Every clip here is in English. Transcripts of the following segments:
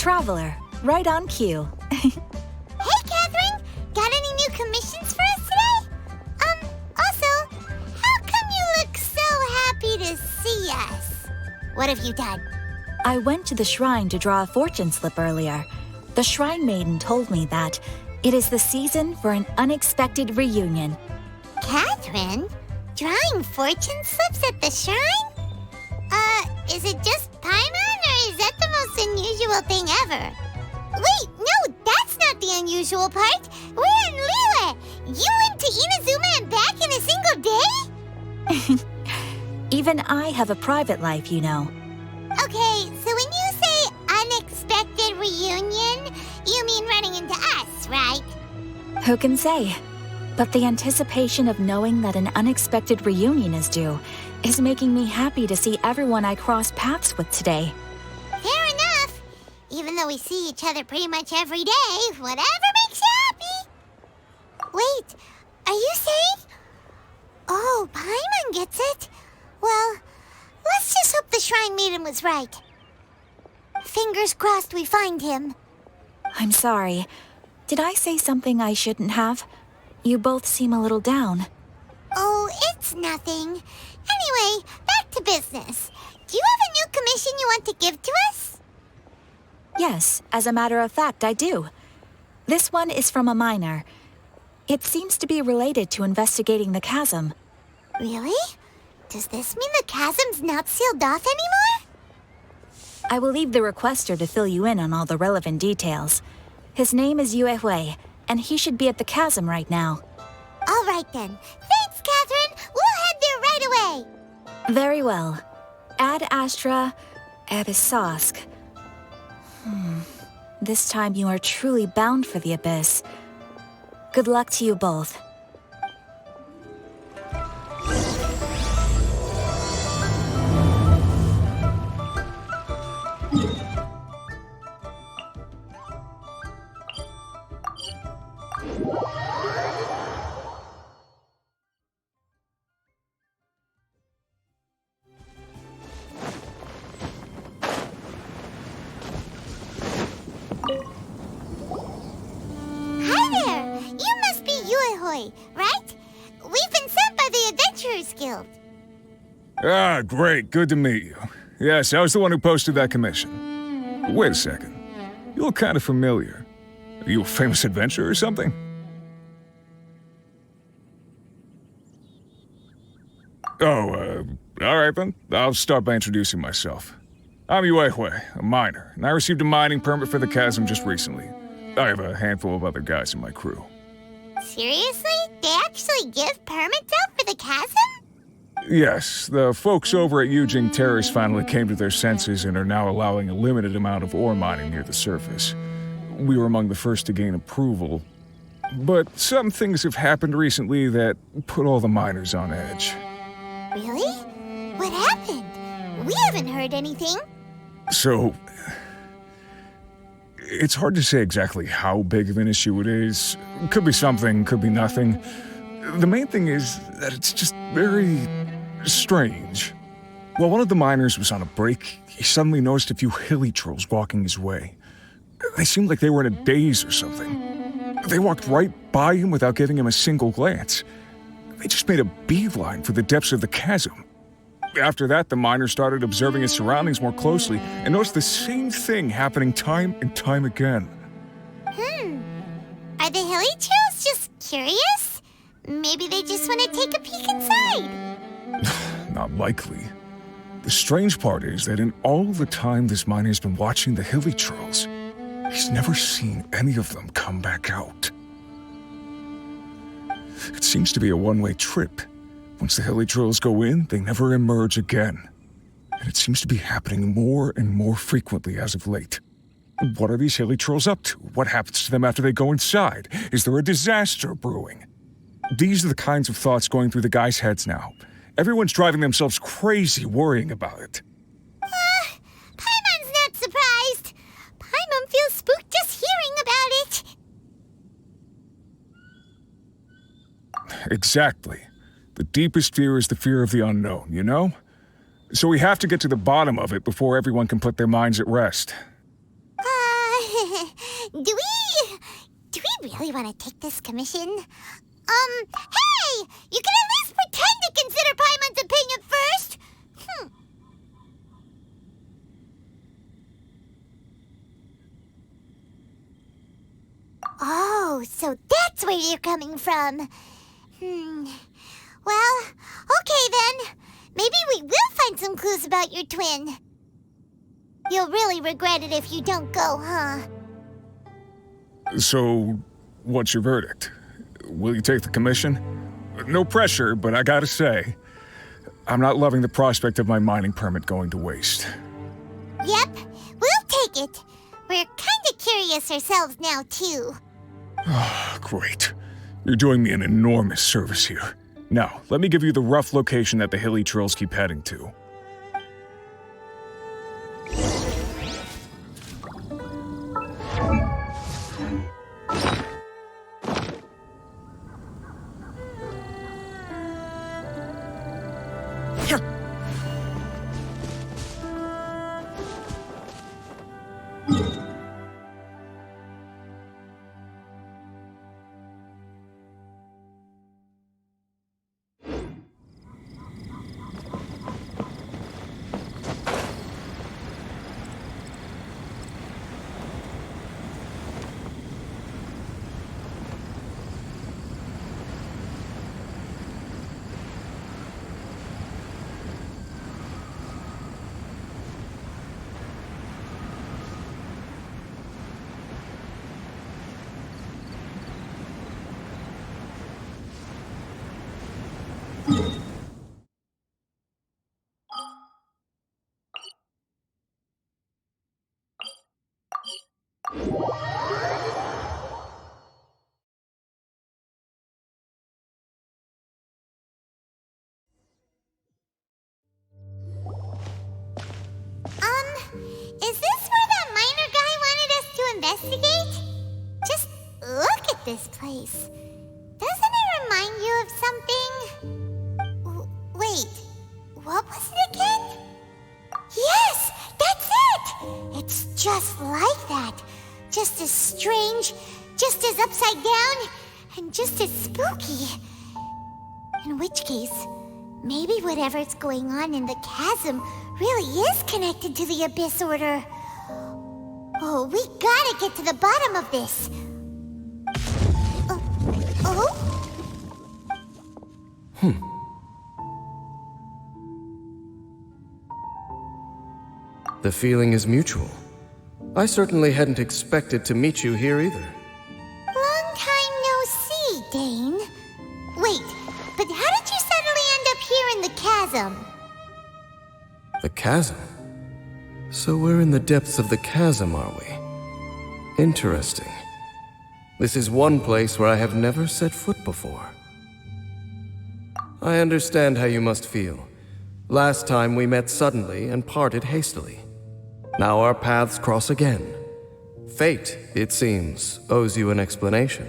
traveler, right on cue. Hey, Catherine! Got any new commissions for us today? Also, how come you look so happy to see us? What have you done? I went to the shrine to draw a fortune slip earlier. The shrine maiden told me that it is the season for an unexpected reunion. Catherine? Drawing fortune slips at the shrine? Is it just Paimon, or is that the most unusual thing ever? Wait, no, that's not the unusual part. We're in Liyue. You went to Inazuma and back in a single day? Even I have a private life, you know. Okay, so when you say unexpected reunion, you mean running into us, right? Who can say? But the anticipation of knowing that an unexpected reunion is due is making me happy to see everyone I cross paths with today. Fair enough. Even though we see each other pretty much every day, whatever makes you happy. Wait, are you saying? Oh, Paimon gets it. Well, let's just hope the Shrine Maiden was right. Fingers crossed we find him. I'm sorry. Did I say something I shouldn't have? You both seem a little down. Oh, it's nothing. Anyway, back to business. Do you have a new commission you want to give to us? Yes, as a matter of fact, I do. This one is from a miner. It seems to be related to investigating the chasm. Really? Does this mean the chasm's not sealed off anymore? I will leave the requester to fill you in on all the relevant details. His name is Yue Hui, and he should be at the chasm right now. All right then. Thanks, Catherine. We'll head there right away. Very well. Ad Astra Abyssosk. This time you are truly bound for the abyss. Good luck to you both. Hi there. You must be Yue Hui, right? We've been sent by the Adventurers Guild. Ah, great. Good to meet you. Yes, I was the one who posted that commission. Wait a second. You look kind of familiar. Are you a famous adventurer or something? Oh, all right then. I'll start by introducing myself. I'm Yue Hui, a miner, and I received a mining permit for the chasm just recently. I have a handful of other guys in my crew. Seriously? They actually give permits out for the chasm? Yes, the folks over at Yujing Terrace finally came to their senses and are now allowing a limited amount of ore mining near the surface. We were among the first to gain approval, but some things have happened recently that put all the miners on edge. Really? What happened? We haven't heard anything. So, it's hard to say exactly how big of an issue it is. Could be something, could be nothing. The main thing is that it's just very strange. While one of the miners was on a break, he suddenly noticed a few hilly trolls walking his way. They seemed like they were in a daze or something. They walked right by him without giving him a single glance. They just made a beeline for the depths of the chasm. After that, the miner started observing his surroundings more closely and noticed the same thing happening time and time again. Are the hilly trolls just curious? Maybe they just want to take a peek inside. Not likely. The strange part is that in all the time this miner's been watching the hilly trolls, he's never seen any of them come back out. It seems to be a one-way trip. Once the hilly trolls go in, they never emerge again. And it seems to be happening more and more frequently as of late. What are these hilly trolls up to? What happens to them after they go inside? Is there a disaster brewing? These are the kinds of thoughts going through the guys' heads now. Everyone's driving themselves crazy worrying about it. Paimon's not surprised. Paimon feels spooked just hearing about it. Exactly. The deepest fear is the fear of the unknown, you know? So we have to get to the bottom of it before everyone can put their minds at rest. Do we really want to take this commission? Hey! You can at least pretend to consider Paimon's opinion first! Oh, so that's where you're coming from. Well, okay then. Maybe we will find some clues about your twin. You'll really regret it if you don't go, huh? So, what's your verdict? Will you take the commission? No pressure, but I gotta say, I'm not loving the prospect of my mining permit going to waste. Yep, we'll take it. We're kinda curious ourselves now, too. Great. You're doing me an enormous service here. Now, let me give you the rough location that the hilly trails keep heading to. Is this where that miner guy wanted us to investigate? Just look at this place. Doesn't it remind you of something? Wait, what was it again? Yes, that's it! It's just like that. Just as strange, just as upside down, and just as spooky. In which case, maybe whatever's going on in the chasm really is connected to the Abyss Order. Oh, we gotta get to the bottom of this. The feeling is mutual. I certainly hadn't expected to meet you here either. Long time no see, Dane. Wait, but how did you suddenly end up here in the chasm? The chasm? So we're in the depths of the chasm, are we? Interesting. This is one place where I have never set foot before. I understand how you must feel. Last time we met suddenly and parted hastily. Now our paths cross again. Fate, it seems, owes you an explanation.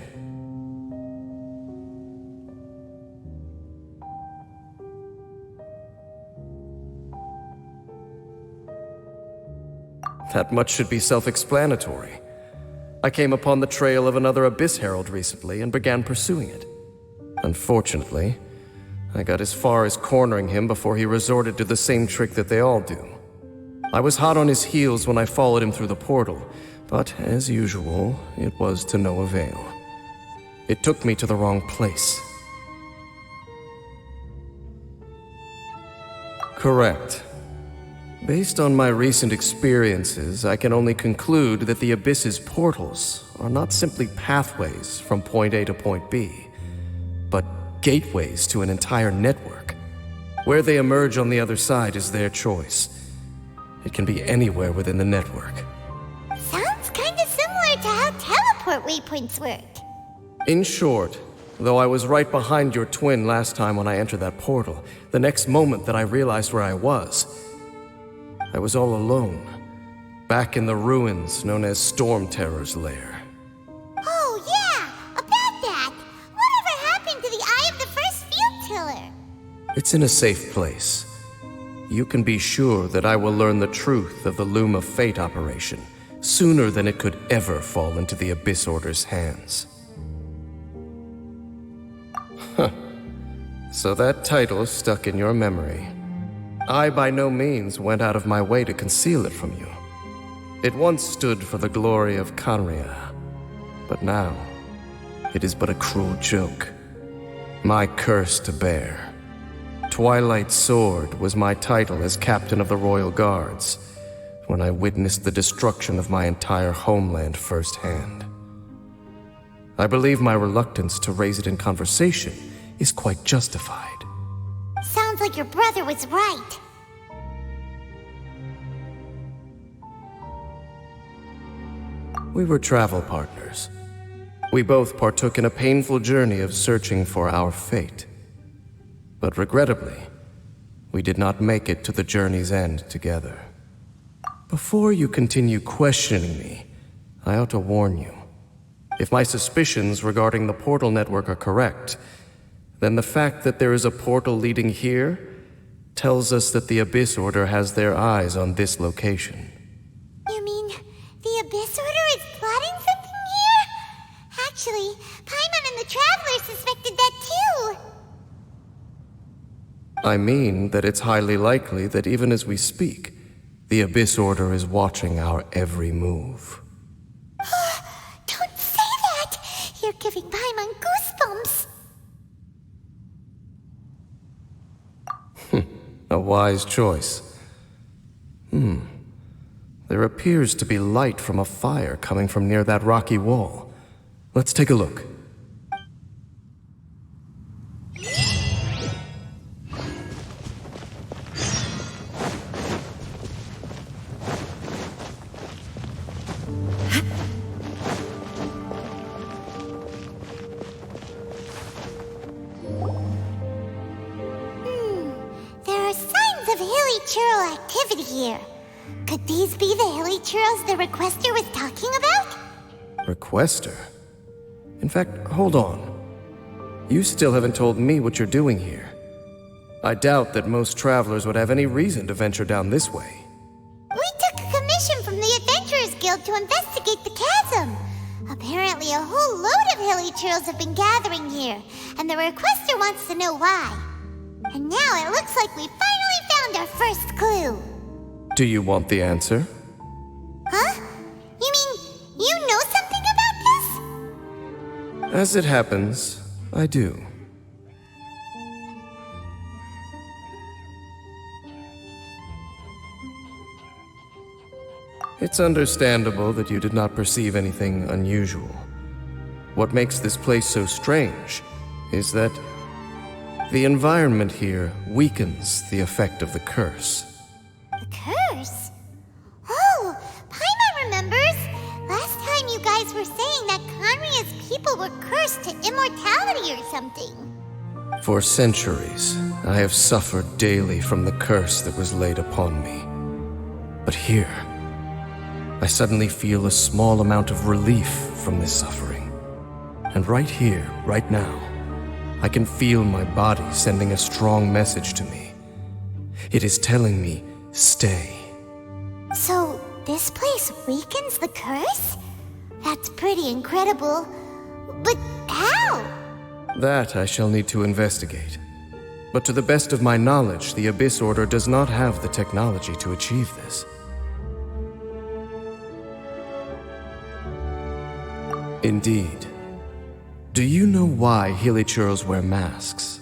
That much should be self-explanatory. I came upon the trail of another Abyss Herald recently and began pursuing it. Unfortunately, I got as far as cornering him before he resorted to the same trick that they all do. I was hot on his heels when I followed him through the portal, but as usual, it was to no avail. It took me to the wrong place. Correct. Based on my recent experiences, I can only conclude that the Abyss's portals are not simply pathways from point A to point B, but gateways to an entire network. Where they emerge on the other side is their choice. It can be anywhere within the network. Sounds kinda similar to how teleport waypoints work. In short, though I was right behind your twin last time when I entered that portal, the next moment that I realized where I was all alone, back in the ruins known as Storm Terror's lair. Oh yeah, about that! Whatever happened to the Eye of the First Field Tiller? It's in a safe place. You can be sure that I will learn the truth of the Loom of Fate operation, sooner than it could ever fall into the Abyss Order's hands. Huh. So that title stuck in your memory. I by no means went out of my way to conceal it from you. It once stood for the glory of Kanria, but now it is but a cruel joke. My curse to bear. Twilight Sword was my title as captain of the Royal Guards when I witnessed the destruction of my entire homeland firsthand. I believe my reluctance to raise it in conversation is quite justified. Sounds like your brother was right. We were travel partners. We both partook in a painful journey of searching for our fate. But regrettably, we did not make it to the journey's end together. Before you continue questioning me, I ought to warn you. If my suspicions regarding the portal network are correct, then the fact that there is a portal leading here tells us that the Abyss Order has their eyes on this location. You mean the Abyss Order is plotting something here? Actually, Paimon and the Traveler suspected that too. I mean that it's highly likely that even as we speak, the Abyss Order is watching our every move. Don't say that! You're giving Paimon goosebumps. A wise choice. There appears to be light from a fire coming from near that rocky wall. Let's take a look. There are signs of hilly churl activity here. Could these be the hilly churls the requester was talking about? Requester? In fact, hold on. You still haven't told me what you're doing here. I doubt that most travelers would have any reason to venture down this way. We took a commission from the Adventurers Guild to investigate the chasm. Apparently a whole load of hilly churls have been gathering here, and the requester wants to know why. And now it looks like we finally found our first clue. Do you want the answer? Huh? You mean you know something about this? As it happens, I do. It's understandable that you did not perceive anything unusual. What makes this place so strange is that the environment here weakens the effect of the curse. The curse? Oh, Paimon remembers. Last time you guys were saying that Kanria's people were cursed to immortality or something. For centuries, I have suffered daily from the curse that was laid upon me. But here, I suddenly feel a small amount of relief from this suffering. And right here, right now, I can feel my body sending a strong message to me. It is telling me, stay. So, this place weakens the curse? That's pretty incredible. But how? That I shall need to investigate. But to the best of my knowledge, the Abyss Order does not have the technology to achieve this. Indeed. Do you know why Hilichurls wear masks?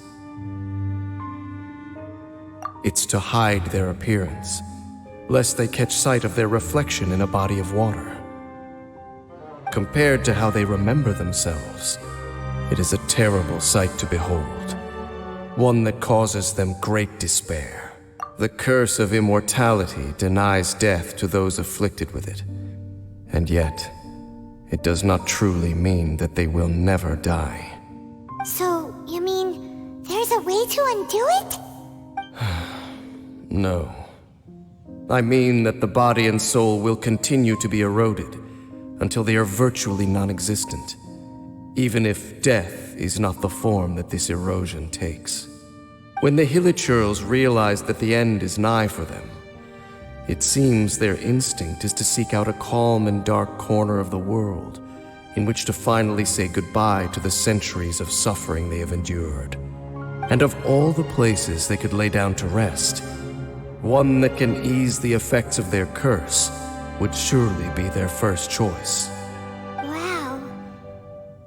It's to hide their appearance, lest they catch sight of their reflection in a body of water. Compared to how they remember themselves, it is a terrible sight to behold, one that causes them great despair. The curse of immortality denies death to those afflicted with it, and yet, it does not truly mean that they will never die. So, you mean there's a way to undo it? No. I mean that the body and soul will continue to be eroded until they are virtually non-existent, even if death is not the form that this erosion takes. When the Hilichurls realize that the end is nigh for them, It seems their instinct is to seek out a calm and dark corner of the world in which to finally say goodbye to the centuries of suffering they have endured. And of all the places they could lay down to rest, one that can ease the effects of their curse would surely be their first choice. Wow.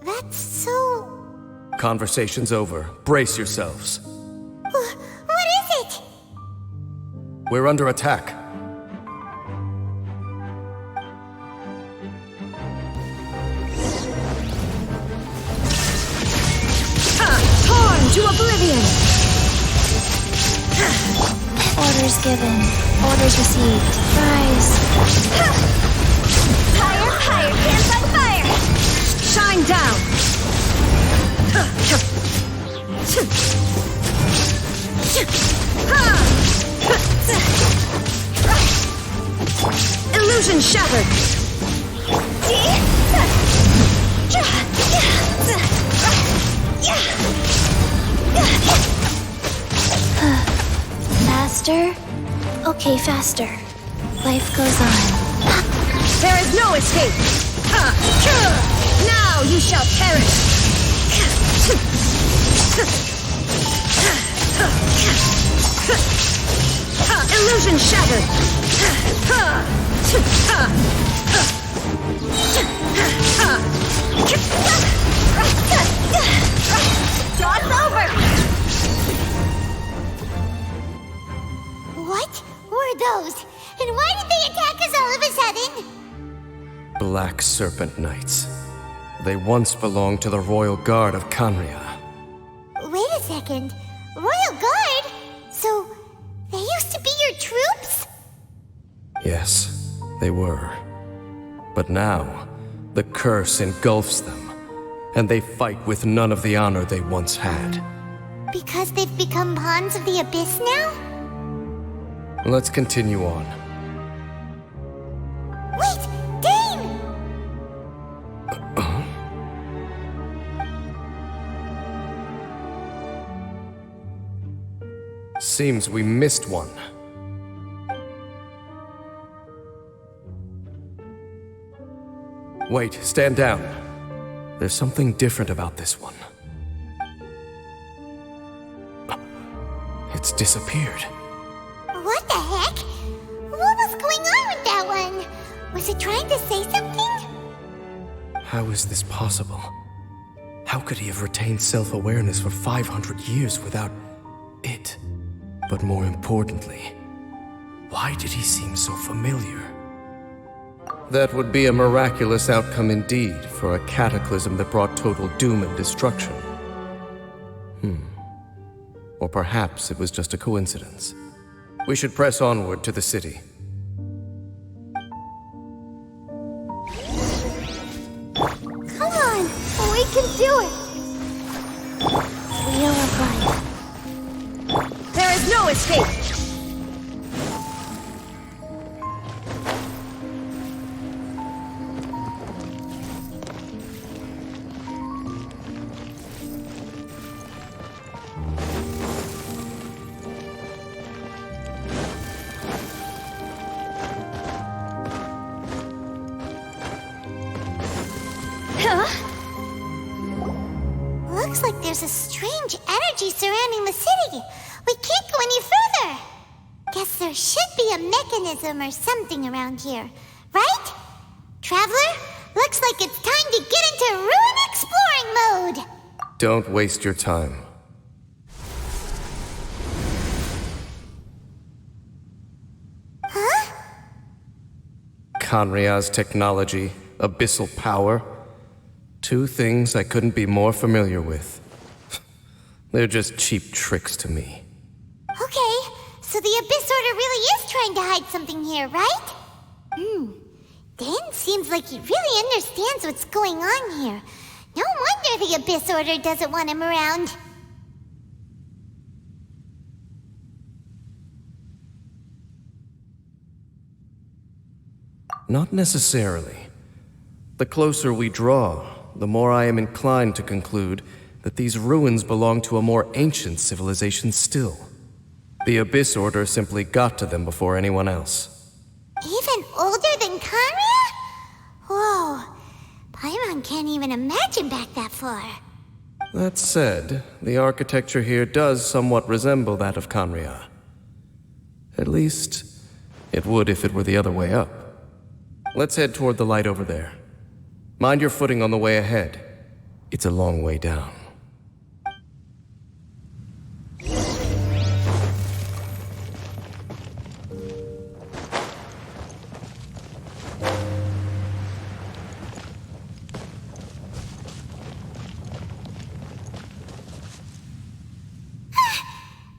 That's so... Conversation's over. Brace yourselves. What is it? We're under attack. Torn to oblivion! Orders given. Orders received. Rise. Higher, higher, hands on fire! Shine down! Illusion shattered! Faster? Okay, faster. Life goes on. There is no escape! Now you shall perish! Illusion shattered! Jaw's over! What were those? And why did they attack us all of a sudden? Black Serpent Knights. They once belonged to the Royal Guard of Kanria. Wait a second. Royal Guard? So, they used to be your troops? Yes, they were. But now, the curse engulfs them, and they fight with none of the honor they once had. Because they've become pawns of the Abyss now? Let's continue on. Wait! Dane! Seems we missed one. Wait, stand down. There's something different about this one. It's disappeared. What the heck? What was going on with that one? Was it trying to say something? How is this possible? How could he have retained self-awareness for 500 years without it? But more importantly, why did he seem so familiar? That would be a miraculous outcome indeed for a cataclysm that brought total doom and destruction. Or perhaps it was just a coincidence. We should press onward to the city. Come on! We can do it! We are right. There is no escape! Looks like there's a strange energy surrounding the city. We can't go any further. Guess there should be a mechanism or something around here, right? Traveler, looks like it's time to get into ruin exploring mode. Don't waste your time. Huh? Kanria's technology, abyssal power. Two things I couldn't be more familiar with. They're just cheap tricks to me. Okay, so the Abyss Order really is trying to hide something here, right? Dan seems like he really understands what's going on here. No wonder the Abyss Order doesn't want him around. Not necessarily. The closer we draw, the more I am inclined to conclude that these ruins belong to a more ancient civilization still. The Abyss Order simply got to them before anyone else. even older than Conria? Whoa, Paimon can't even imagine back that far. That said, the architecture here does somewhat resemble that of Conria. At least, it would if it were the other way up. Let's head toward the light over there. Mind your footing on the way ahead. It's a long way down.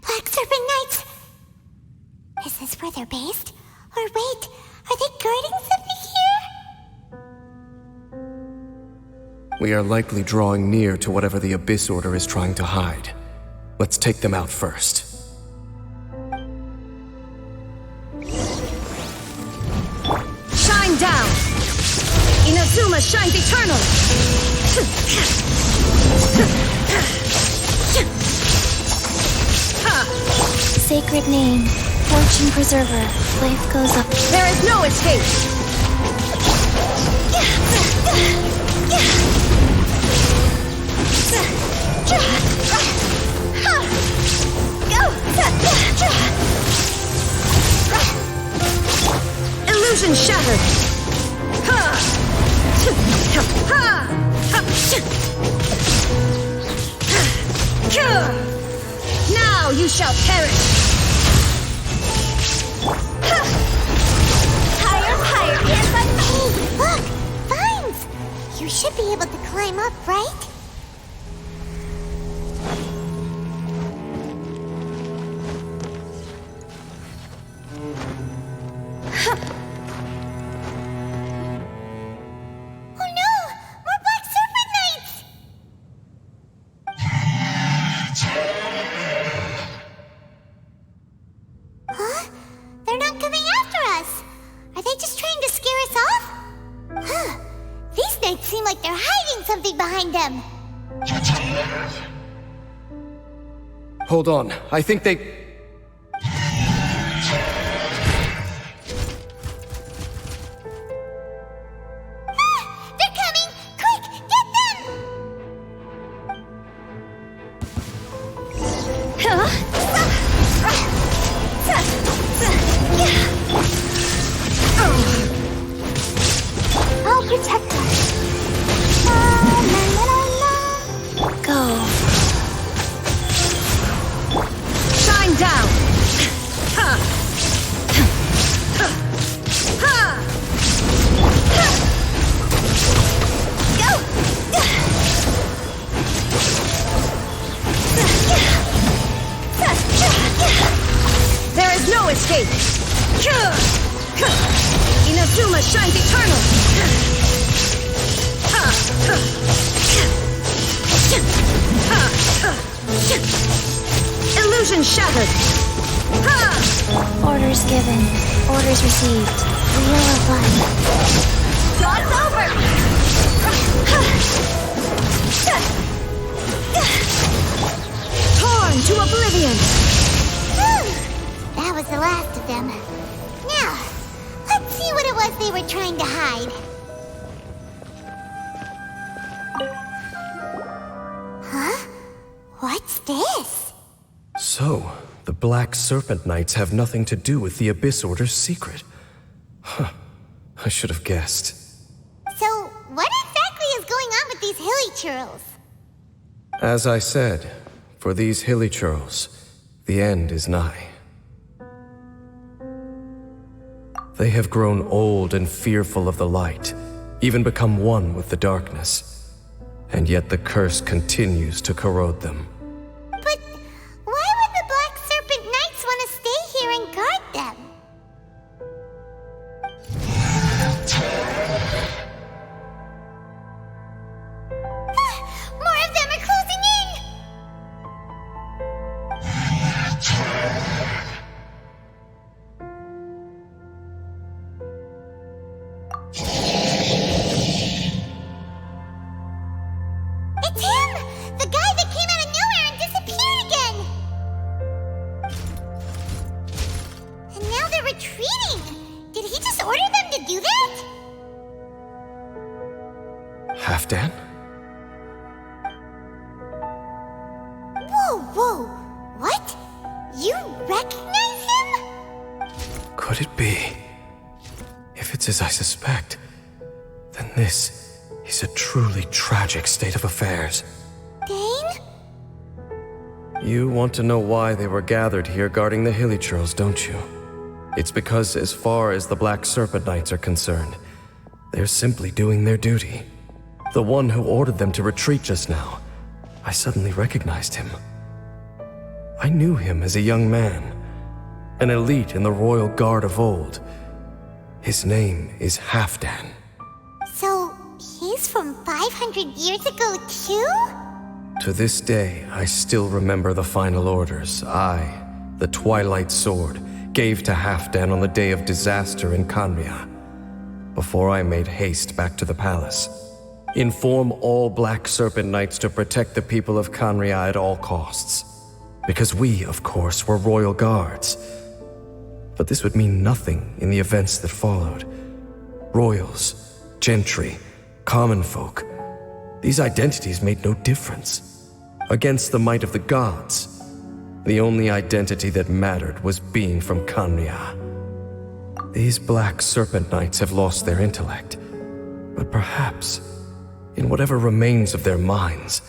Black Serpent Knights! Is this where they're based? Or wait, are they guarding something here? We are likely drawing near to whatever the Abyss Order is trying to hide. Let's take them out first. Shine down! Inazuma shines eternal! Sacred name, fortune preserver, life goes up. There is no escape! Illusion shattered! Now you shall perish! Higher, higher, yes, Hey, look! Vines! You should be able to climb up, right? Oh no! More Black Serpent Knights! Huh? They're not coming after us! Are they just trying to scare us off? Huh. These knights seem like they're hiding something behind them. Hold on, I think they... They're coming! Quick, get them! I'll protect her. Go. Shine down! There is no escape! Inazuma shines eternal! Illusion shattered! Orders given. Orders received. We will reply. God's over! Torn to oblivion! That was the last of them. Now, let's see what it was they were trying to hide. Huh? What's this? So, the Black Serpent Knights have nothing to do with the Abyss Order's secret. Huh. I should have guessed. So, what exactly is going on with these hilly churls? As I said, for these hilly churls, the end is nigh. They have grown old and fearful of the light, even become one with the darkness. And yet the curse continues to corrode them. But why would the Black Serpent Knights want to stay here and guard them? More of them are closing in! It's him! The guy that came out of nowhere and disappeared again! And now they're retreating! Did he just order them to do that? Halfdan? Whoa. What? You recognize him? Could it be? If it's as I suspect, then this is a truly tragic state of affairs. Dane? You want to know why they were gathered here guarding the Hilly Churls, don't you? It's because as far as the Black Serpent Knights are concerned, they're simply doing their duty. The one who ordered them to retreat just now, I suddenly recognized him. I knew him as a young man, an elite in the royal guard of old. His name is Halfdan. So, he's from 500 years ago too? To this day, I still remember the final orders I, the Twilight Sword, gave to Halfdan on the day of disaster in Khaenri'ah, before I made haste back to the palace. Inform all Black Serpent Knights to protect the people of Khaenri'ah at all costs. Because we, of course, were royal guards. But this would mean nothing in the events that followed. Royals, gentry, common folk, these identities made no difference. Against the might of the gods, the only identity that mattered was being from Khaenri'ah. These Black Serpent Knights have lost their intellect, but perhaps, in whatever remains of their minds,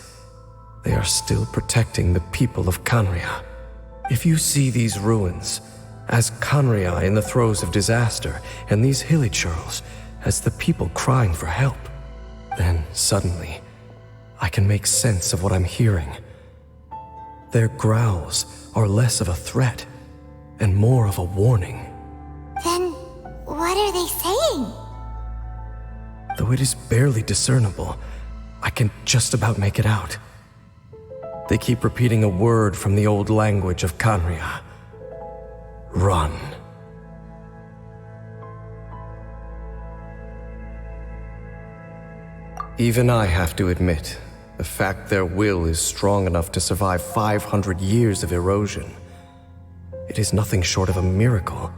they are still protecting the people of Khaenri'ah. If you see these ruins as Khaenri'ah in the throes of disaster, and these Hilly Churls as the people crying for help, then suddenly, I can make sense of what I'm hearing. Their growls are less of a threat and more of a warning. Then, what are they saying? Though it is barely discernible, I can just about make it out. They keep repeating a word from the old language of Khaenri'ah. Run. Even I have to admit, the fact their will is strong enough to survive 500 years of erosion. It is nothing short of a miracle,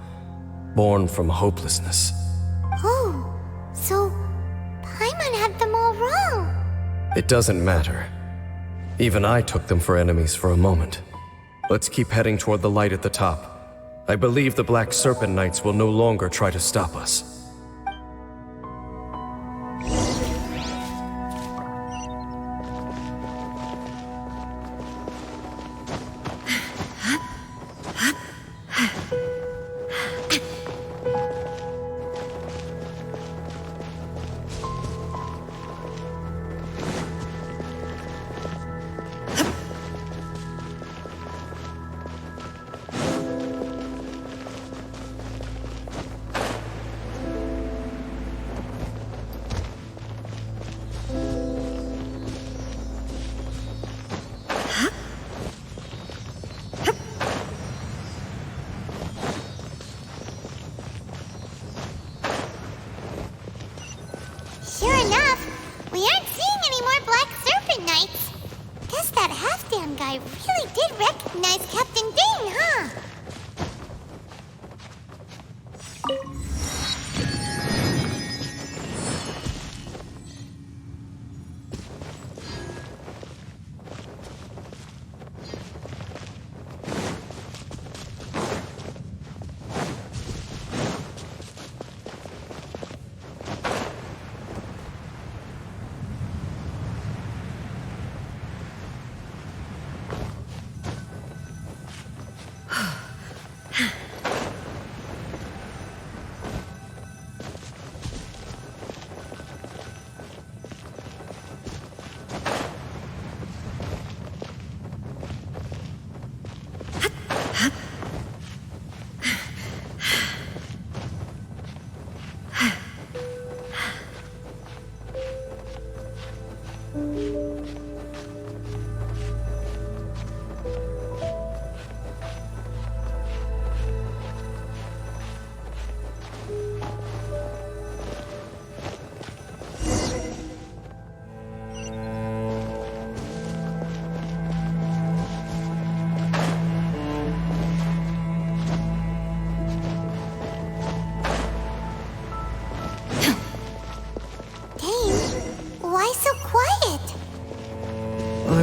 born from hopelessness. Oh, so Paimon had them all wrong. It doesn't matter. Even I took them for enemies for a moment. Let's keep heading toward the light at the top. I believe the Black Serpent Knights will no longer try to stop us.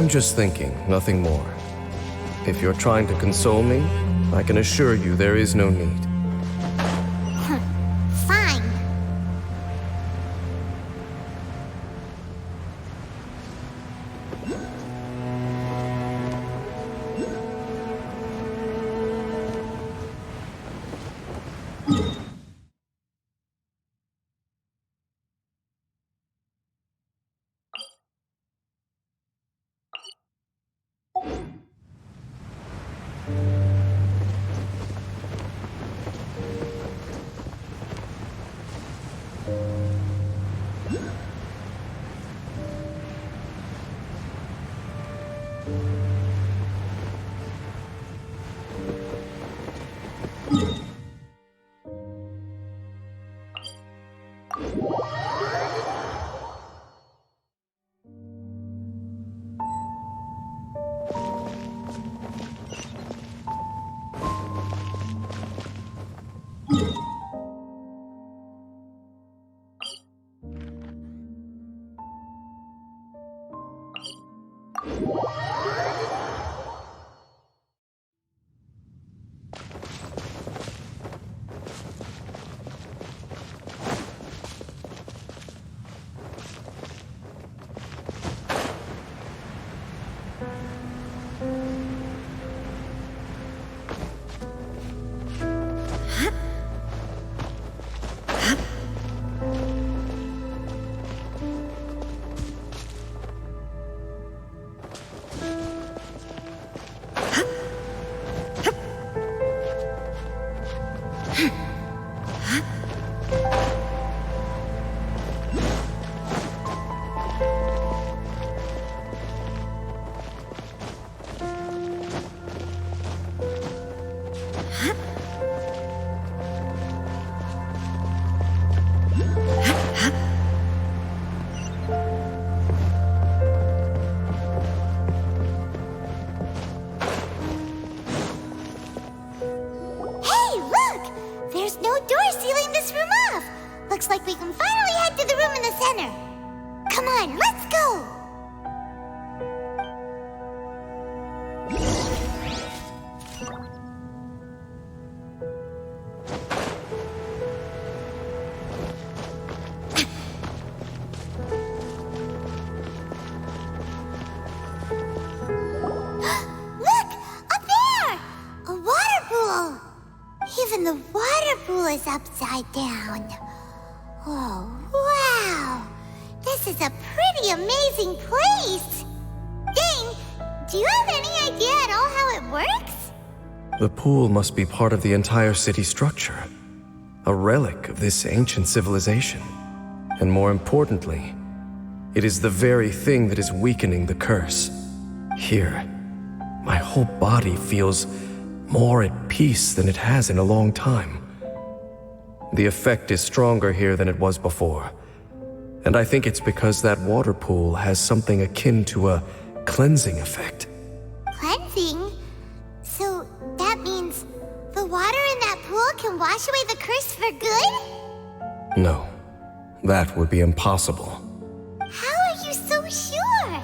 I'm just thinking, nothing more. If you're trying to console me, I can assure you there is no need. Fine. Looks like we can finally head to the room in the center. Come on, let's go! Look! Up there! A water pool! Even the water pool is upside down. Oh, wow! This is a pretty amazing place! Ding, do you have any idea at all how it works? The pool must be part of the entire city structure. A relic of this ancient civilization. And more importantly, it is the very thing that is weakening the curse. Here, my whole body feels more at peace than it has in a long time. The effect is stronger here than it was before. And I think it's because that water pool has something akin to a cleansing effect. Cleansing? So that means the water in that pool can wash away the curse for good? No, that would be impossible. How are you so sure?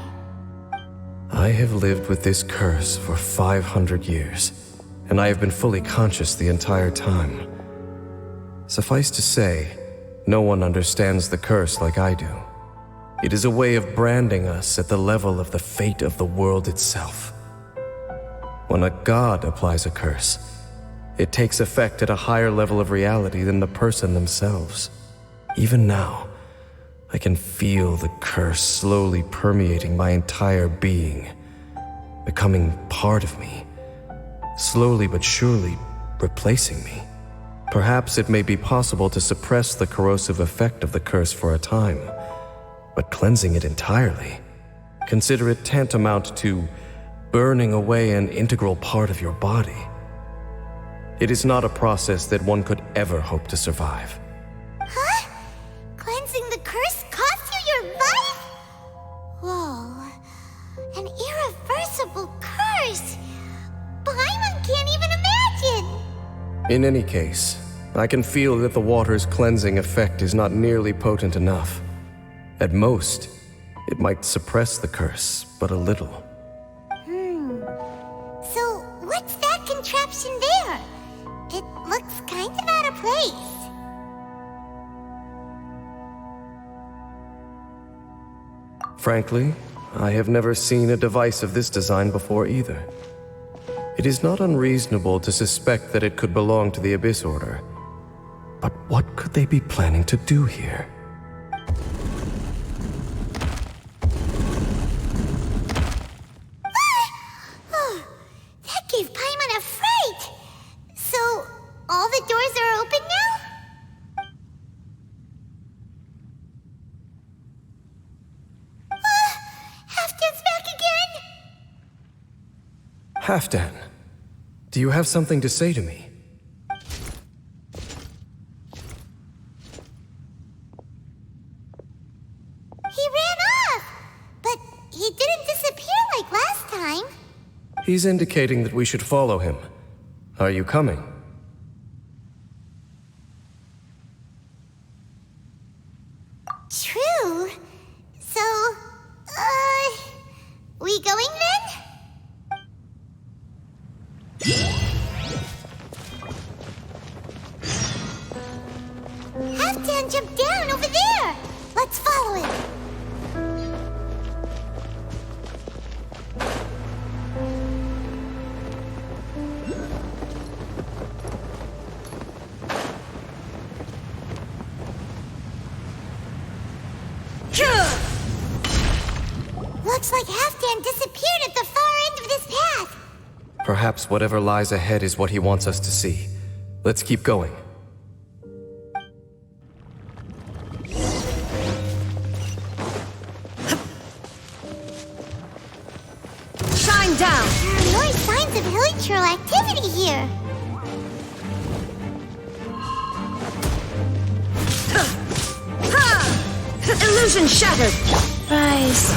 I have lived with this curse for 500 years, and I have been fully conscious the entire time. Suffice to say, no one understands the curse like I do. It is a way of branding us at the level of the fate of the world itself. When a god applies a curse, it takes effect at a higher level of reality than the person themselves. Even now, I can feel the curse slowly permeating my entire being, becoming part of me, slowly but surely replacing me. Perhaps it may be possible to suppress the corrosive effect of the curse for a time, but cleansing it entirely, consider it tantamount to burning away an integral part of your body. It is not a process that one could ever hope to survive. Huh? Cleansing the curse cost you your life? Whoa. An irreversible curse. Paimon can't even imagine. In any case, I can feel that the water's cleansing effect is not nearly potent enough. At most, it might suppress the curse, but a little. What's that contraption there? It looks kind of out of place. Frankly, I have never seen a device of this design before either. It is not unreasonable to suspect that it could belong to the Abyss Order. But what could they be planning to do here? That gave Paimon a fright! So, all the doors are open now? Halfdan's back again! Halfdan, do you have something to say to me? He ran off! But he didn't disappear like last time. He's indicating that we should follow him. Are you coming? True. So, we going then? Halfdan jumped down over there! Let's follow him! Looks like Halfdan disappeared at the far end of this path. Perhaps whatever lies ahead is what he wants us to see. Let's keep going. Shine down! There are more signs of hilichurl activity here. Illusion shattered! Rise.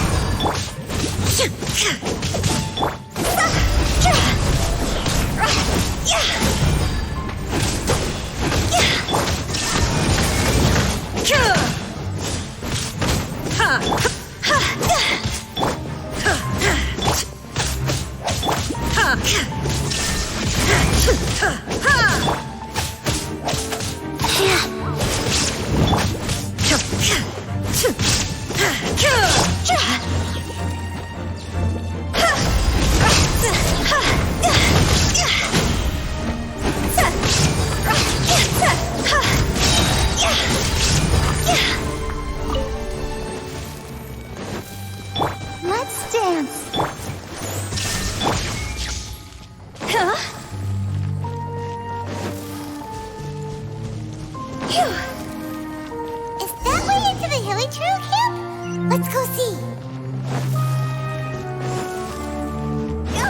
Let's dance. Phew. Is that way into the hilichurl camp? Let's go see. Go.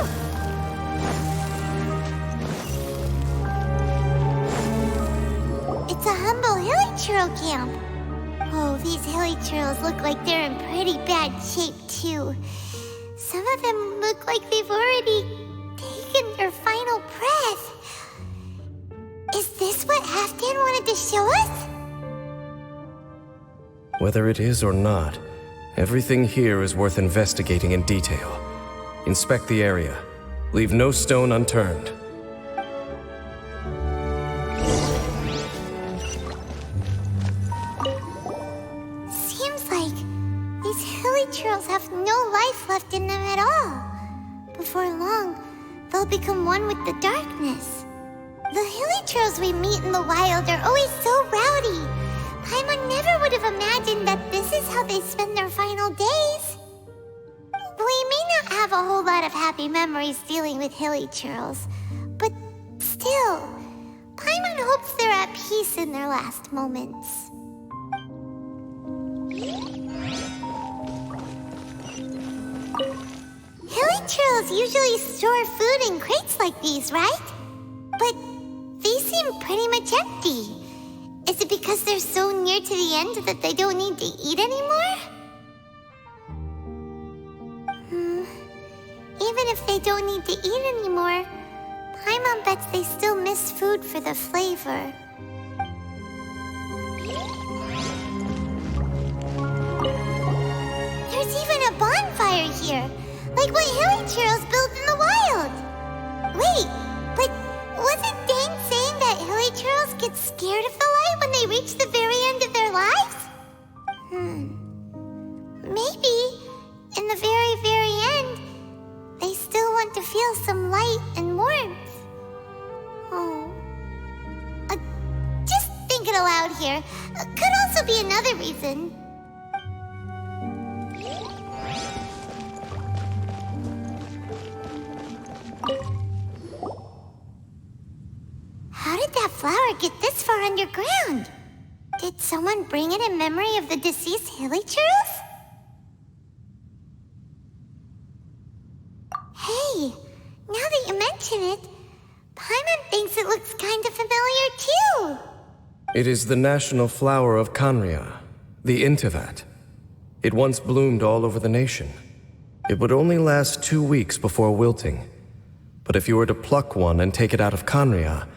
It's a humble hilichurl camp. Oh, these hilichurls look like they're in pretty bad shape, too. Some of them look like they've already taken their final breath. Is this what Halfdan wanted to show us? Whether it is or not, everything here is worth investigating in detail. Inspect the area. Leave no stone unturned. Seems like these hilichurls have no life left in them at all. Before long, they'll become one with the darkness. The hilichurls we meet in the wild are always so rowdy. Paimon never would have imagined that this is how they spend their final days. We may not have a whole lot of happy memories dealing with hilichurls, but still, Paimon hopes they're at peace in their last moments. Hilichurls usually store food in crates like these, right? But these seem pretty much empty. Is it because they're so near to the end that they don't need to eat anymore? Even if they don't need to eat anymore, Paimon bets they still miss food for the flavor. There's even a bonfire here, like what hilichurls build in the wild. Wait, but wasn't Dane saying that hilichurls get scared of the light when they reach the very end of their lives? Maybe, in the very, very end, they still want to feel some light and warmth. Oh. Just thinking aloud here. Could also be another reason. How did that flower get this far underground? Did someone bring it in memory of the deceased hilichurls? Hey, now that you mention it, Paimon thinks it looks kind of familiar too. It is the national flower of Kanria, the Intivat. It once bloomed all over the nation. It would only last 2 weeks before wilting. But if you were to pluck one and take it out of Kanria,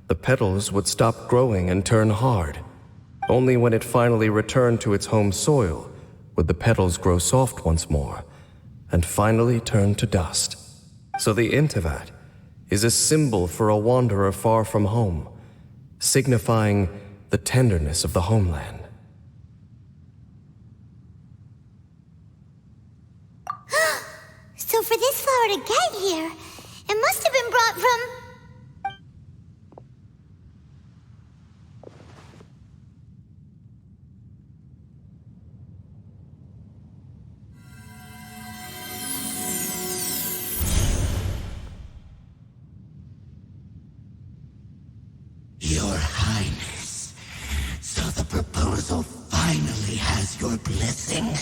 the petals would stop growing and turn hard. Only when it finally returned to its home soil would the petals grow soft once more, and finally turn to dust. So the Intivat is a symbol for a wanderer far from home, signifying the tenderness of the homeland. So for this flower to get here, it must have been brought from... Your Highness, so the proposal finally has your blessing?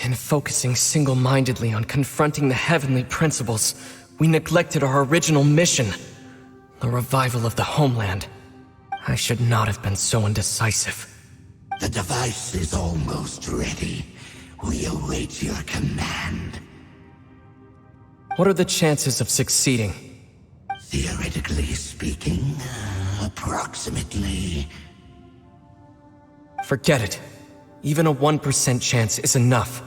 In focusing single-mindedly on confronting the heavenly principles, we neglected our original mission, the revival of the homeland. I should not have been so indecisive. The device is almost ready. We await your command. What are the chances of succeeding? Theoretically speaking, approximately. Forget it. Even a 1% chance is enough.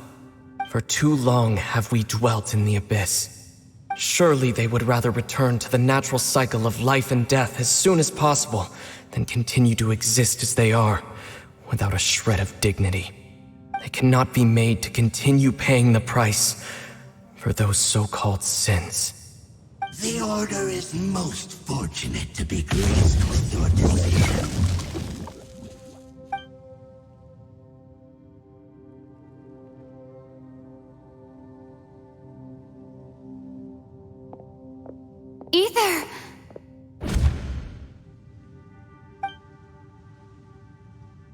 For too long have we dwelt in the abyss. Surely they would rather return to the natural cycle of life and death as soon as possible than continue to exist as they are, without a shred of dignity. They cannot be made to continue paying the price for those so-called sins. The Order is most fortunate to be graced with your decision. Ether!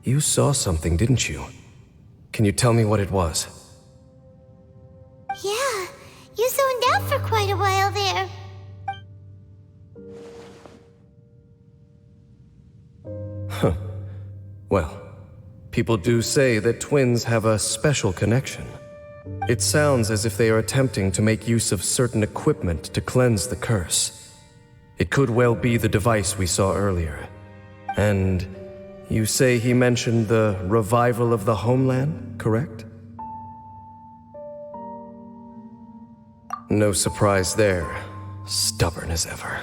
You saw something, didn't you? Can you tell me what it was? Yeah, you zoned out for quite a while there. Well, people do say that twins have a special connection. It sounds as if they are attempting to make use of certain equipment to cleanse the curse. It could well be the device we saw earlier. And you say he mentioned the revival of the homeland, correct? No surprise there. Stubborn as ever.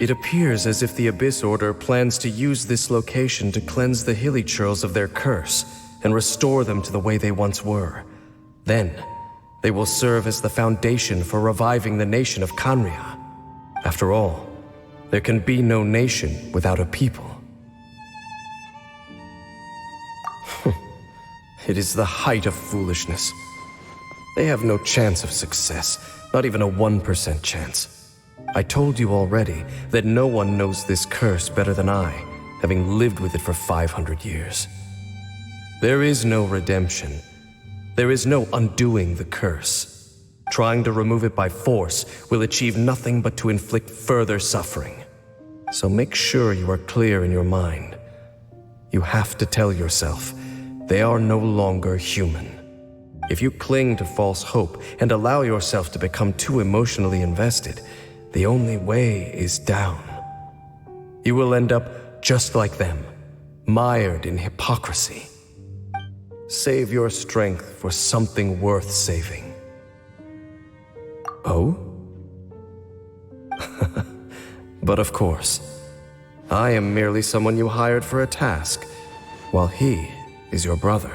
It appears as if the Abyss Order plans to use this location to cleanse the hilichurls of their curse and restore them to the way they once were. Then, they will serve as the foundation for reviving the nation of Kanria. After all, there can be no nation without a people. It is the height of foolishness. They have no chance of success, not even a 1% chance. I told you already that no one knows this curse better than I, having lived with it for 500 years. There is no redemption. There is no undoing the curse. Trying to remove it by force will achieve nothing but to inflict further suffering. So make sure you are clear in your mind. You have to tell yourself, they are no longer human. If you cling to false hope and allow yourself to become too emotionally invested, the only way is down. You will end up just like them, mired in hypocrisy. Save your strength for something worth saving. Oh? But of course, I am merely someone you hired for a task, while he is your brother.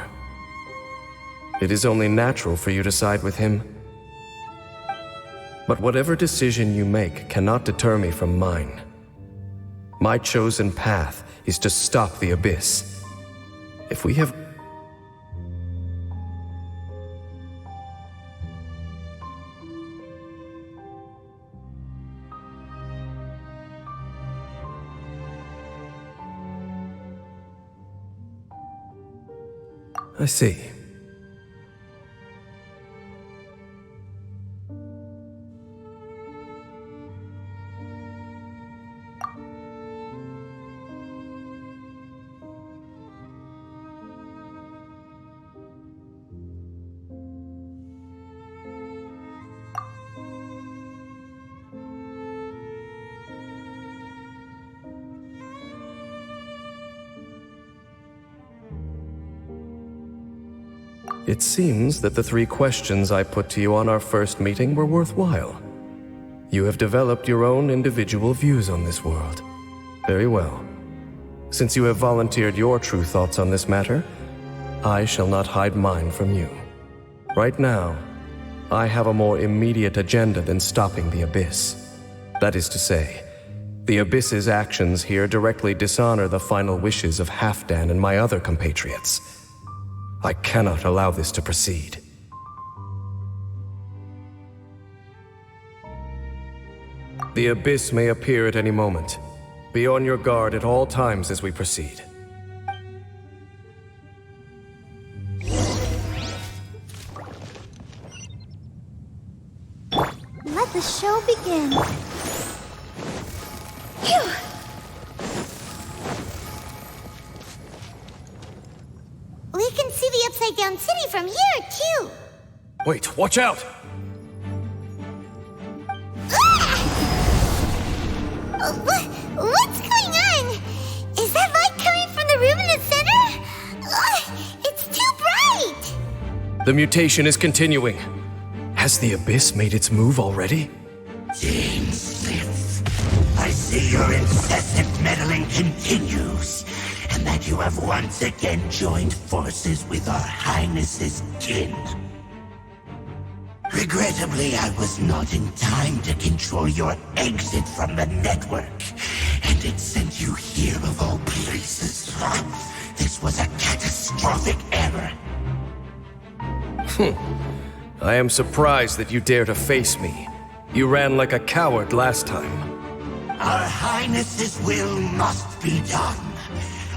It is only natural for you to side with him. But whatever decision you make cannot deter me from mine. My chosen path is to stop the Abyss. If we have... I see. It seems that the 3 questions I put to you on our first meeting were worthwhile. You have developed your own individual views on this world. Very well. Since you have volunteered your true thoughts on this matter, I shall not hide mine from you. Right now, I have a more immediate agenda than stopping the Abyss. That is to say, the Abyss's actions here directly dishonor the final wishes of Halfdan and my other compatriots. I cannot allow this to proceed. The Abyss may appear at any moment. Be on your guard at all times as we proceed. Let the show begin. Phew. We can see the Upside Down City from here, too. Wait, watch out! What's going on? Is that light coming from the room in the center? It's too bright! The mutation is continuing. Has the Abyss made its move already? Smith, I see your incessant meddling continues, and that you have once again joined forces with our Highness's kin. Regrettably, I was not in time to control your exit from the network, and it sent you here of all places. This was a catastrophic error. I am surprised that you dare to face me. You ran like a coward last time. Our Highness's will must be done.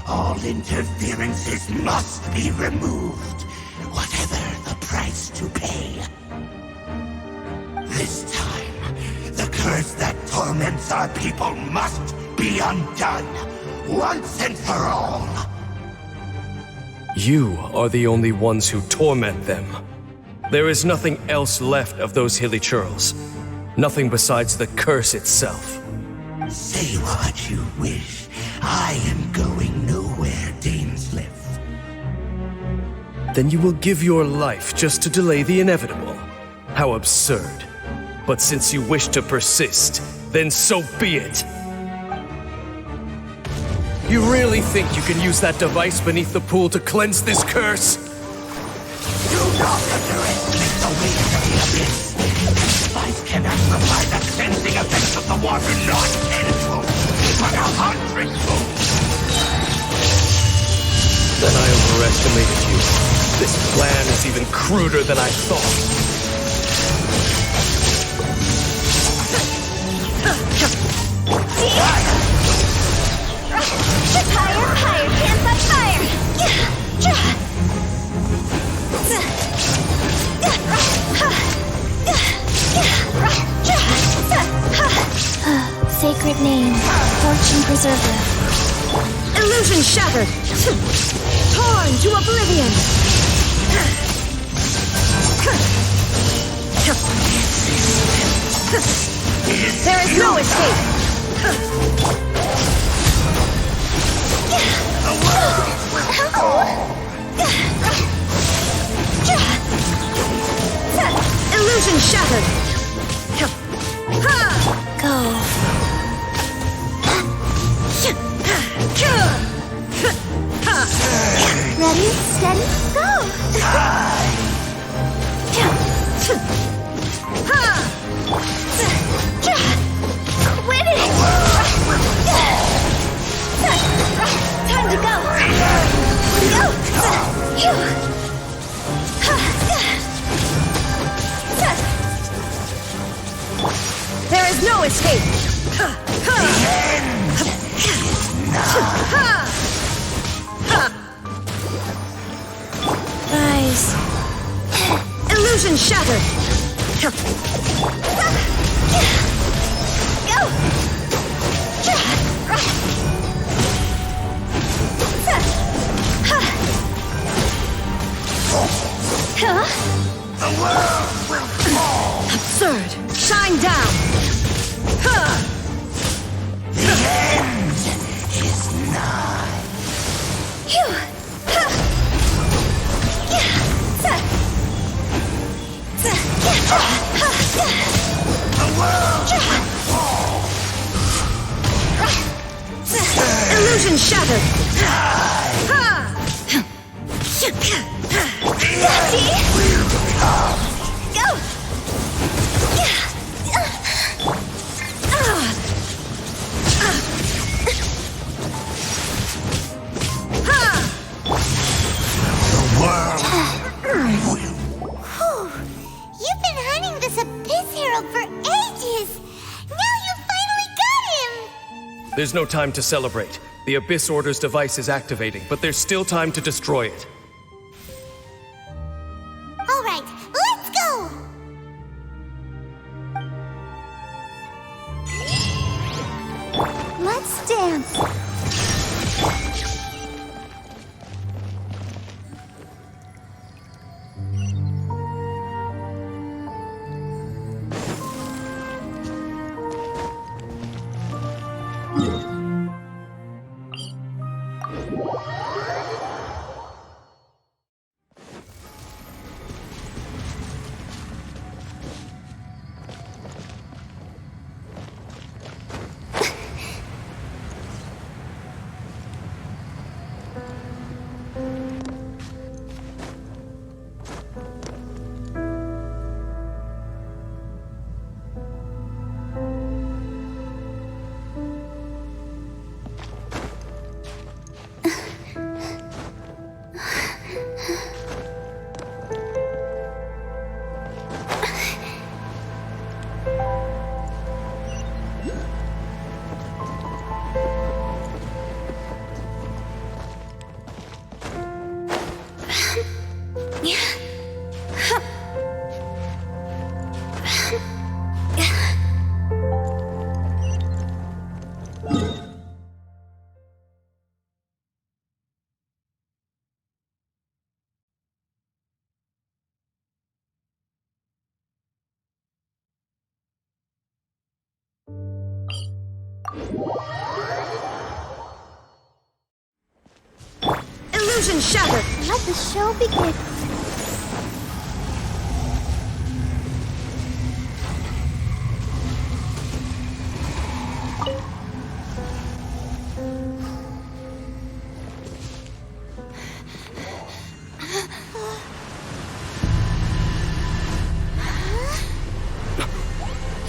All interferences must be removed, whatever the price to pay. This time, the curse that torments our people must be undone, once and for all. You are the only ones who torment them. There is nothing else left of those hilly churls. Nothing besides the curse itself. Say what you wish. I am going nowhere, Dainsleif. Then you will give your life just to delay the inevitable. How absurd. But since you wish to persist, then so be it. You really think you can use that device beneath the pool to cleanse this curse? Do not underestimate the weight of the Abyss. This device cannot provide the cleansing effects of the water not tenfold, but 100-fold. Then I overestimated you. This plan is even cruder than I thought. Higher, hands on fire! Sacred name, fortune preserver. Illusion shattered! Torn to oblivion! There is no escape! Illusion shattered! Go. Nice. Illusion shattered. The world will fall! Absurd. Shine down. The end is nigh. The world will fall! Illusion shattered. Will come! Go! The world will. Whew. You've been hunting this Abyss Herald for ages! Now you finally got him! There's no time to celebrate. The Abyss Order's device is activating, but there's still time to destroy it. Alright, let's go! Let's dance. Illusion shattered. Let the show begin.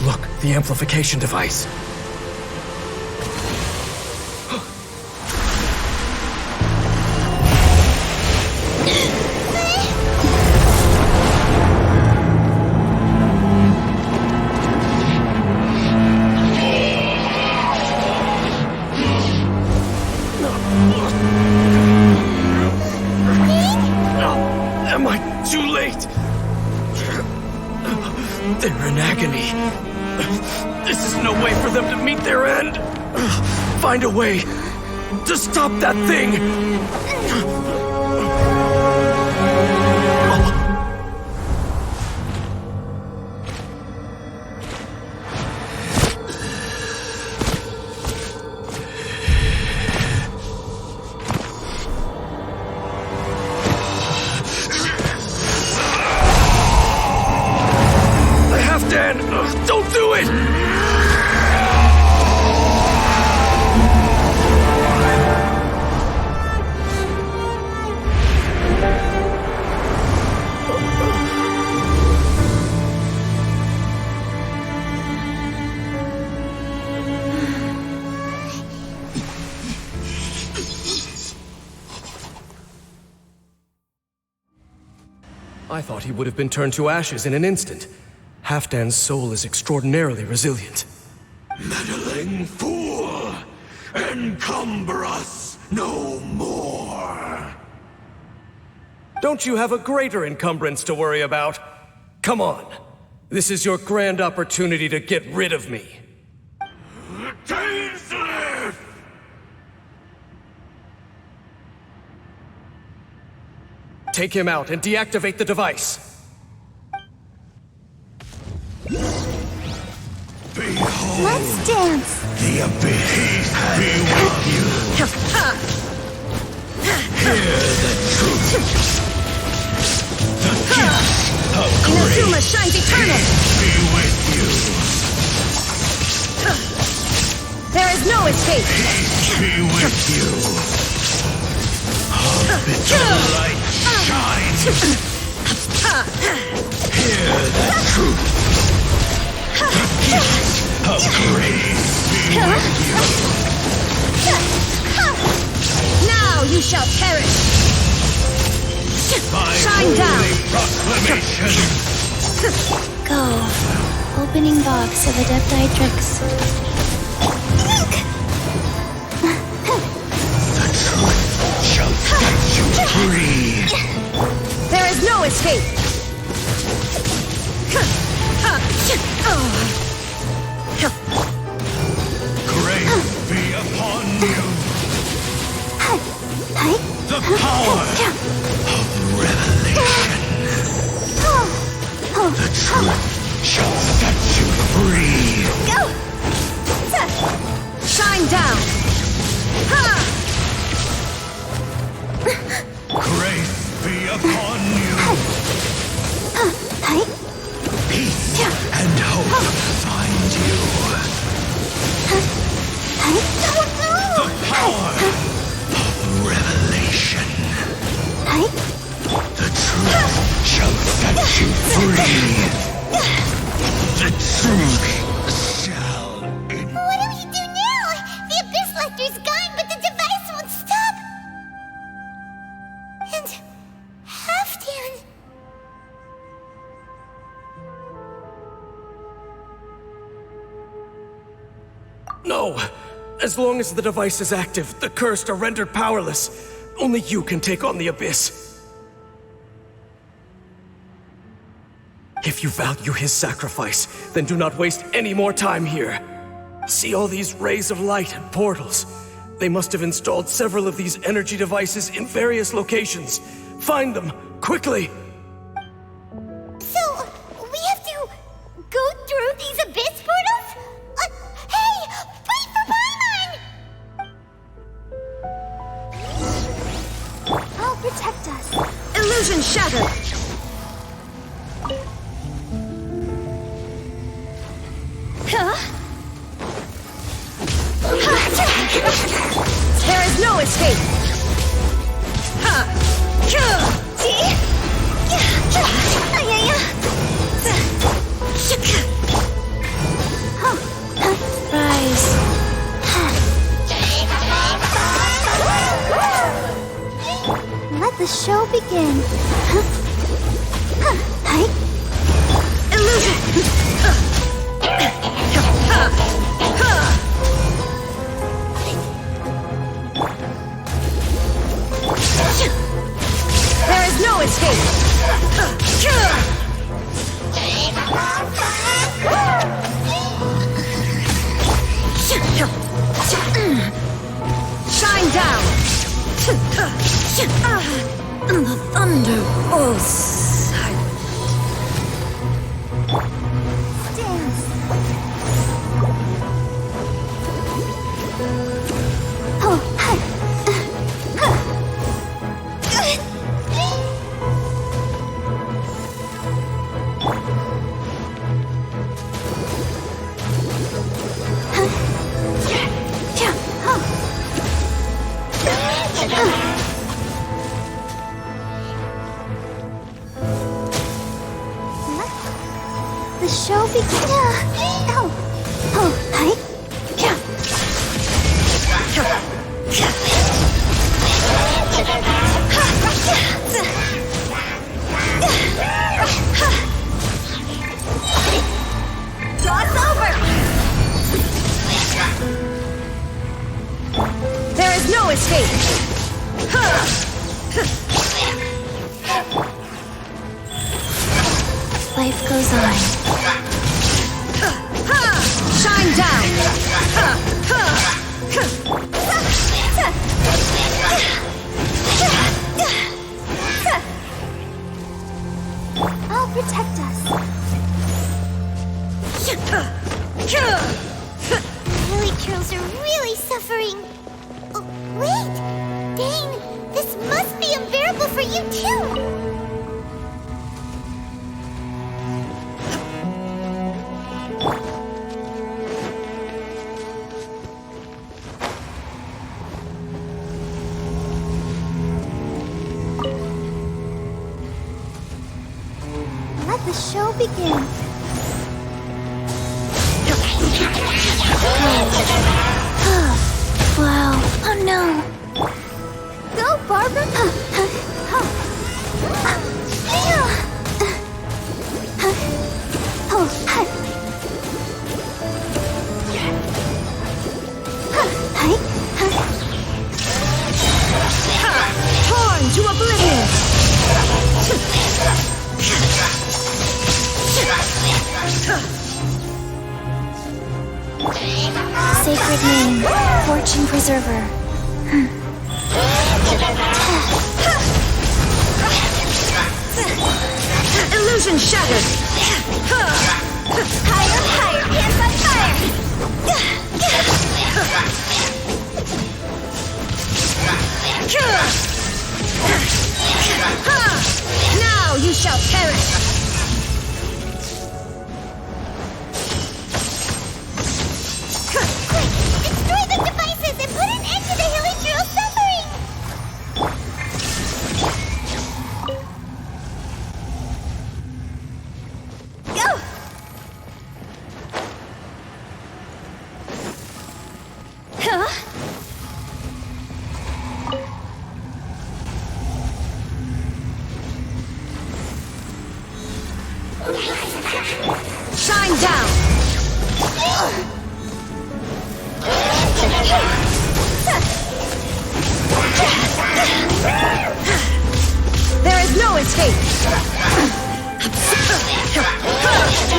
Look, the amplification device. Am I too late? They're in agony. This is no way for them to meet their end. Find a way to stop that thing. Dan, don't do it! I thought he would have been turned to ashes in an instant. Halfdan's soul is extraordinarily resilient. Meddling fool! Encumber us no more! Don't you have a greater encumbrance to worry about? Come on. This is your grand opportunity to get rid of me. Tasteless! Take him out and deactivate the device. Behold Let's dance. the abyss be with you! Hear the truth! The gift of grace Inazuma shines eternal! be with you! There is no escape! Be with you! Orbital light shine! Hear the truth! The gift of grace be with you! Now you shall perish! My Shine down. holy proclamation! Go. Opening box of Adeptitrix. The truth shall set you free! There is no escape! Grace be upon you! The power of revelation! The truth shall set you free! Shine down! Grace be upon you! Peace and hope find you! The power of revelation! The truth shall set you free! The truth shall What do we do now? The Abyss Lecter's gone, but the device won't stop. And Halfdan. No! As long as the device is active, the cursed are rendered powerless. Only you can take on the Abyss. If you value his sacrifice, then do not waste any more time here. See all these rays of light and portals? They must have installed several of these energy devices in various locations. Find them, quickly! So, we have to go through these Abyss portals? Hey! Wait for Paimon! I'll protect us. Illusion shattered! There is no escape! Rise. Let the show begin. Illusion! There is no escape! Shine down! And the thunder falls silent. Dance. Oh, escape! Life goes on. Shine down! I'll protect us. Really, trolls are really suffering. Oh, wait! Dane, this must be unbearable for you too! Let the show begin. Wow. Oh no. Go, Barbara! Torn to oblivion! Sacred name, Fortune Preserver. Illusion shattered! Higher, higher, hands on fire! Now you shall perish! Quick, destroy the devices and put an end to the Hilichurl suffering! Go! Huh? Shine down! There is no escape!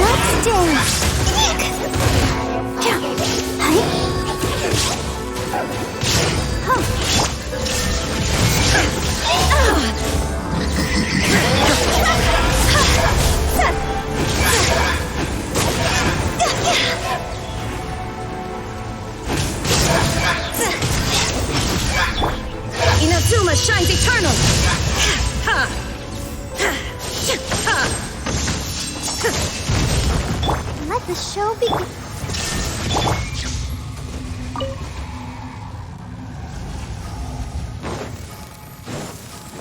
Let's dance! Inazuma shines eternal! Let the show begin.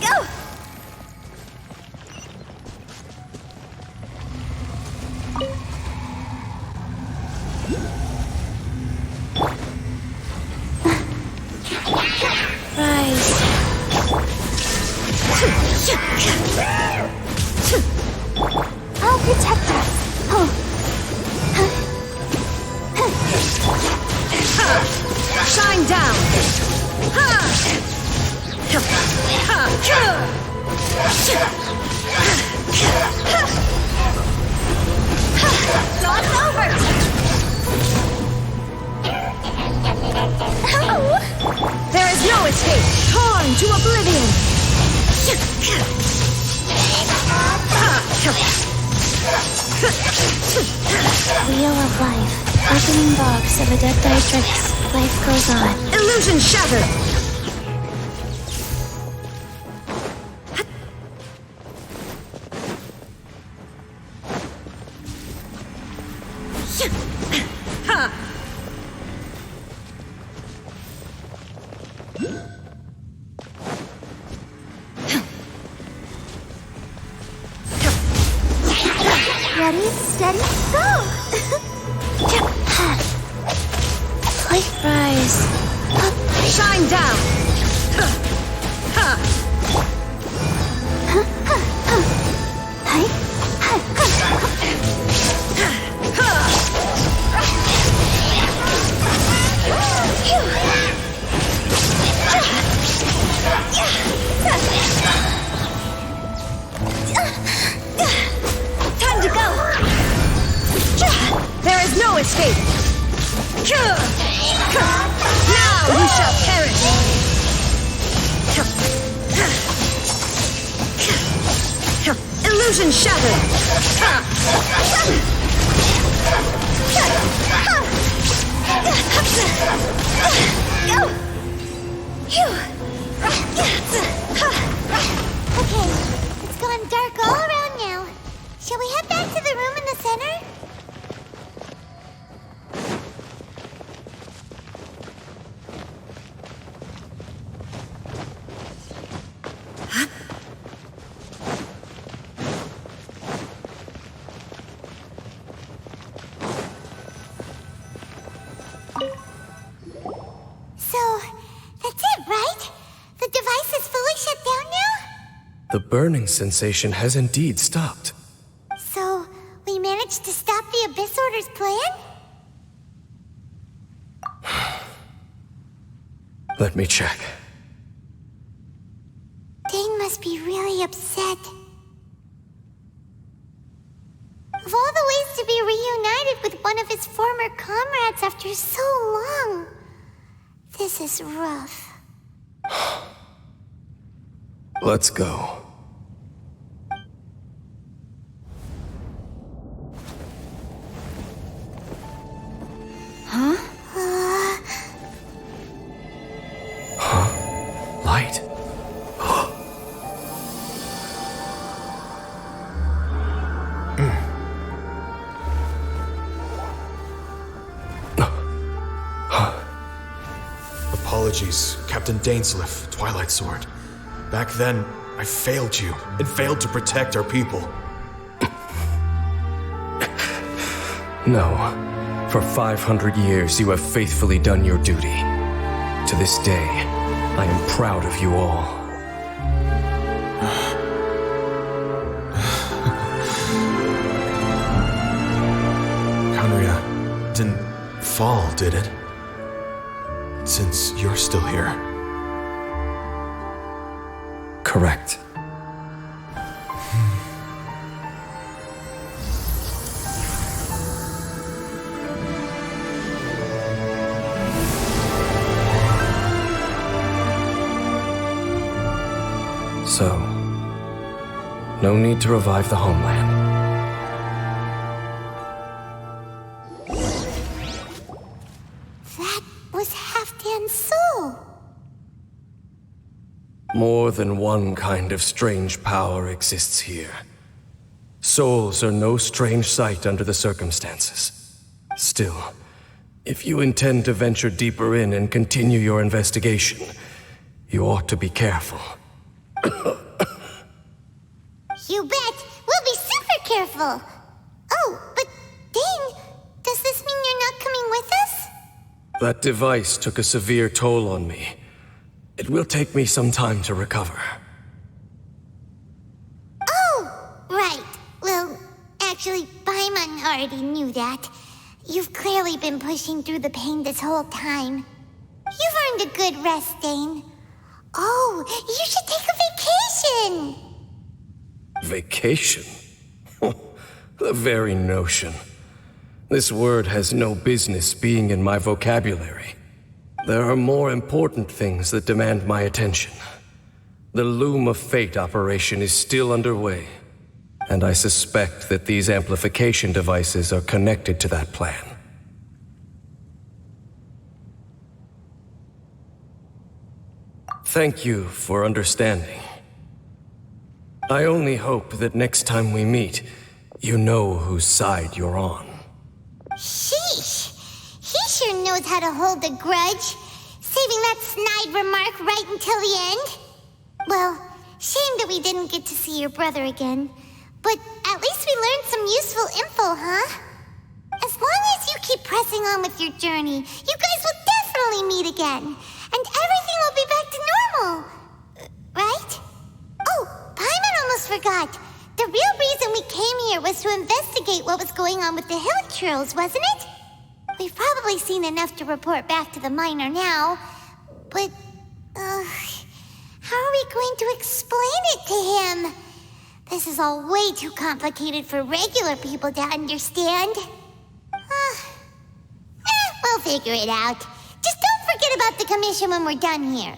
Go! Rise. I'll protect us. Shine down! Lost over! There is no escape! Torn to oblivion! Wheel of life. Opening box of Adepti-Trix. Life goes on. Illusion shattered! Ready, steady, go! Life rise. Shine down! shall perish! Illusion shattered! Okay, it's gone dark all around now. Shall we head back to the room in the center? So, that's it, right? The device is fully shut down now? The burning sensation has indeed stopped. So, we managed to stop the Abyss Order's plan? Let me check. Dane must be really upset. Of all the ways to be reunited with one of his former comrades after so long, this is rough. Let's go. Huh? Light. Apologies, Captain Dainsleif, Twilight Sword. Back then, I failed you, and failed to protect our people. No. For 500 years, you have faithfully done your duty. To this day, I am proud of you all. Conria didn't fall, did it? Since you're still here. Correct. So, no need to revive the homeland. That was Halfdan's soul. More than one kind of strange power exists here. Souls are no strange sight under the circumstances. Still, if you intend to venture deeper in and continue your investigation, you ought to be careful. You bet. We'll be super careful. Oh, but Dane, does this mean you're not coming with us? That device took a severe toll on me. It will take me some time to recover. Oh, right. Well, actually, Paimon already knew that. You've clearly been pushing through the pain this whole time. You've earned a good rest, Dane. Oh, you should take a vacation! Vacation? The very notion. This word has no business being in my vocabulary. There are more important things that demand my attention. The Loom of Fate operation is still underway, and I suspect that these amplification devices are connected to that plan. Thank you for understanding. I only hope that next time we meet, you know whose side you're on. Sheesh. He sure knows how to hold a grudge. Saving that snide remark right until the end. Well, shame that we didn't get to see your brother again. But at least we learned some useful info, huh? As long as you keep pressing on with your journey, you guys will definitely meet again. And everything will be back to normal. Right? Oh, Paimon almost forgot. The real reason we came here was to investigate what was going on with the hill trolls, wasn't it? We've probably seen enough to report back to the miner now. But, how are we going to explain it to him? This is all way too complicated for regular people to understand. We'll figure it out. Just don't forget about the commission when we're done here.